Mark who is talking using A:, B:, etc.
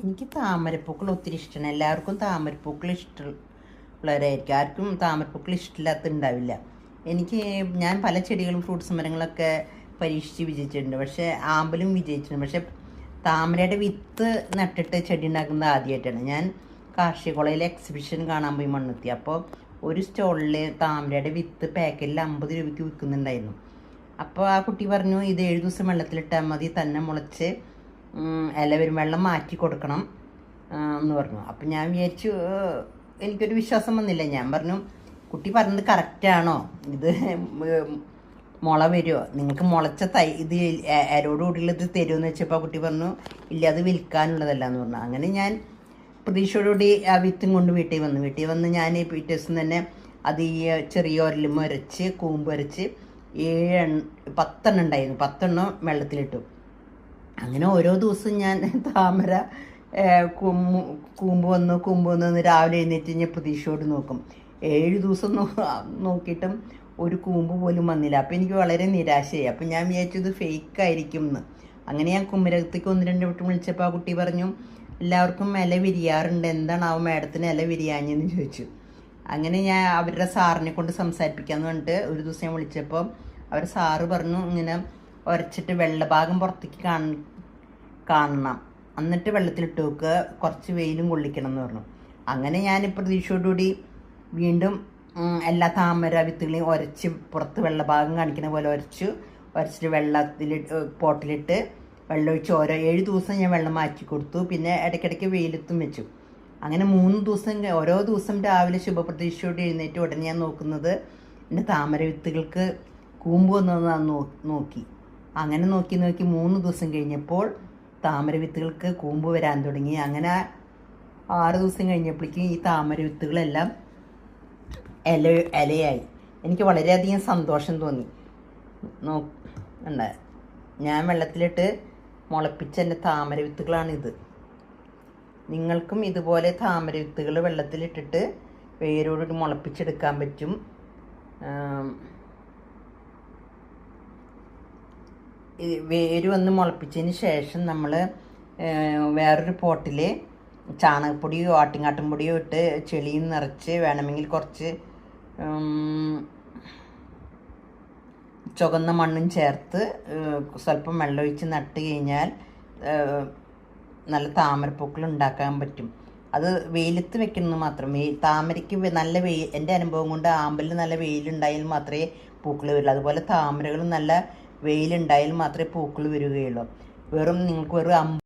A: എനിക്ക് താമരപ്പൂക്കൾ ഒത്തിരി ഇഷ്ടമാണ്. എല്ലാവർക്കും താമരപ്പൂക്കൾ ഇഷ്ടമുള്ളവരായിരിക്കും. ആർക്കും താമരപ്പൂക്കൾ ഇഷ്ടമില്ലാത്ത ഞാൻ പല ചെടികളും ഫ്രൂട്ട്സ് മരങ്ങളൊക്കെ പരീക്ഷിച്ച് വിജയിച്ചിട്ടുണ്ട്. പക്ഷേ ആമ്പലും വിജയിച്ചിട്ടുണ്ട്. പക്ഷേ താമരയുടെ വിത്ത് നട്ടിട്ട് ചെടി ഉണ്ടാക്കുന്നത് ആദ്യമായിട്ടാണ്. ഞാൻ കാർഷിക കോളേജിലെ എക്സിബിഷൻ കാണാൻ പോയി മണ്ണുത്തി. അപ്പോൾ ഒരു സ്റ്റോളിൽ താമരയുടെ വിത്ത് പാക്കറ്റിൽ 50 രൂപയ്ക്ക് വിൽക്കുന്നുണ്ടായിരുന്നു. അപ്പോൾ ആ കുട്ടി പറഞ്ഞു, ഇത് 7 ദിവസം വെള്ളത്തിലിട്ടാൽ മതി, തന്നെ മുളച്ച് ഇല വരും, വെള്ളം മാറ്റി കൊടുക്കണം എന്ന് പറഞ്ഞു. അപ്പം ഞാൻ വിചാരിച്ചു, എനിക്കൊരു വിശ്വാസം വന്നില്ല. ഞാൻ പറഞ്ഞു, കുട്ടി പറഞ്ഞത് കറക്റ്റാണോ, ഇത് മുള വരുമോ, നിങ്ങൾക്ക് മുളച്ച ഇത് ഇലയോടുകൂടിയുള്ളത് തരുമെന്ന് വെച്ചപ്പോൾ കുട്ടി പറഞ്ഞു, ഇല്ല, അത് വിൽക്കാനുള്ളതല്ല എന്ന് പറഞ്ഞു. അങ്ങനെ ഞാൻ പ്രതീക്ഷയോടുകൂടി ആ വിത്തും കൊണ്ട് വീട്ടിൽ വന്ന് ഞാൻ പിറ്റേ ദിവസം തന്നെ അത് ഈ ചെറിയ ഒരലും അരച്ച് കൂമ്പ് അരച്ച് 10 എണ്ണം ഉണ്ടായിരുന്നു. 10 എണ്ണം വെള്ളത്തിലിട്ടു. അങ്ങനെ ഓരോ ദിവസവും ഞാൻ താമര കൂമ്പ് വന്ന് രാവിലെ എഴുന്നേറ്റ് ഞാൻ പ്രതീക്ഷയോട് നോക്കും. 7 ദിവസം നോക്കിയിട്ടും ഒരു കൂമ്പ് പോലും വന്നില്ല. അപ്പോൾ എനിക്ക് വളരെ നിരാശയായി. അപ്പം ഞാൻ വിചാരിച്ചു ഇത് ഫേക്ക് ആയിരിക്കും എന്ന്. അങ്ങനെ ഞാൻ കുമരകത്തേക്ക് 1-2 വട്ടം വിളിച്ചപ്പോൾ ആ കുട്ടി പറഞ്ഞു, എല്ലാവർക്കും ഇല വിരിയാറുണ്ട്, എന്താണാവും മാഡത്തിന് ഇല വിരിയാഞ്ഞെന്ന് ചോദിച്ചു. അങ്ങനെ ഞാൻ അവരുടെ സാറിനെ കൊണ്ട് സംസാരിപ്പിക്കാമെന്ന് പറഞ്ഞിട്ട് ഒരു ദിവസം ഞാൻ വിളിച്ചപ്പോൾ അവർ സാറ് പറഞ്ഞു, ഇങ്ങനെ ഉരച്ചിട്ട് വെള്ളഭാഗം പുറത്തേക്ക് കാണണം, എന്നിട്ട് വെള്ളത്തിലിട്ട് വെക്കുക, കുറച്ച് വെയിലും കൊള്ളിക്കണം എന്ന് പറഞ്ഞു. അങ്ങനെ ഞാൻ പ്രതീക്ഷയോടുകൂടി വീണ്ടും എല്ലാ താമര വിത്തുകളെയും ഉരച്ച് പുറത്ത് വെള്ളഭാഗം കാണിക്കുന്ന പോലെ ഉരച്ചിട്ട് പോട്ടിലിട്ട് വെള്ളമൊഴിച്ച് 7 ദിവസം ഞാൻ വെള്ളം മാറ്റി കൊടുത്തു. പിന്നെ ഇടയ്ക്കിടയ്ക്ക് വെയിലത്തും വെച്ചു. അങ്ങനെ 3 ദിവസം, ഓരോ ദിവസം രാവിലെ ശുഭപ്രതീക്ഷയോടെ എഴുന്നേറ്റ് ഉടനെ ഞാൻ നോക്കുന്നത് എൻ്റെ താമര വിത്തുകൾക്ക് കൂമ്പ് വന്നതെന്ന് നോക്കി. അങ്ങനെ നോക്കി 3 ദിവസം കഴിഞ്ഞപ്പോൾ താമര വിത്തുകൾക്ക് കൂമ്പ് വരാൻ തുടങ്ങി. അങ്ങനെ 6 ദിവസം കഴിഞ്ഞപ്പോഴേക്കും ഈ താമര വിത്തുകളെല്ലാം ഇലയായി. എനിക്ക് വളരെയധികം സന്തോഷം തോന്നി. ഞാൻ വെള്ളത്തിലിട്ട് മുളപ്പിച്ച എൻ്റെ താമര വിത്തുകളാണിത്. നിങ്ങൾക്കും ഇതുപോലെ താമര വിത്തുകൾ വെള്ളത്തിലിട്ടിട്ട് വേരോട് മുളപ്പിച്ചെടുക്കാൻ പറ്റും. വേര് വന്ന് മുളപ്പിച്ചതിന് ശേഷം നമ്മൾ വേറൊരു പോട്ടിൽ ചാണകപ്പൊടിയോ ആട്ടിൻകാട്ടൻ പൊടിയോ ഇട്ട് ചെളിയും നിറച്ച്, വേണമെങ്കിൽ കുറച്ച് ചുവന്ന മണ്ണും ചേർത്ത് സ്വല്പം വെള്ളമൊഴിച്ച് നട്ട് കഴിഞ്ഞാൽ നല്ല താമരപ്പൂക്കൾ ഉണ്ടാക്കാൻ പറ്റും. അത് വെയിലത്ത് വെക്കുന്നത് മാത്രം. താമരയ്ക്ക് നല്ല എൻ്റെ അനുഭവം കൊണ്ട് ആമ്പലിന് നല്ല വെയിലുണ്ടായാൽ മാത്രമേ പൂക്കൾ വരുള്ളൂ. അതുപോലെ താമരകളും നല്ല വെയിലുണ്ടായാൽ മാത്രമേ പൂക്കൾ വരികയുള്ളൂ. നിങ്ങൾക്ക് വെറും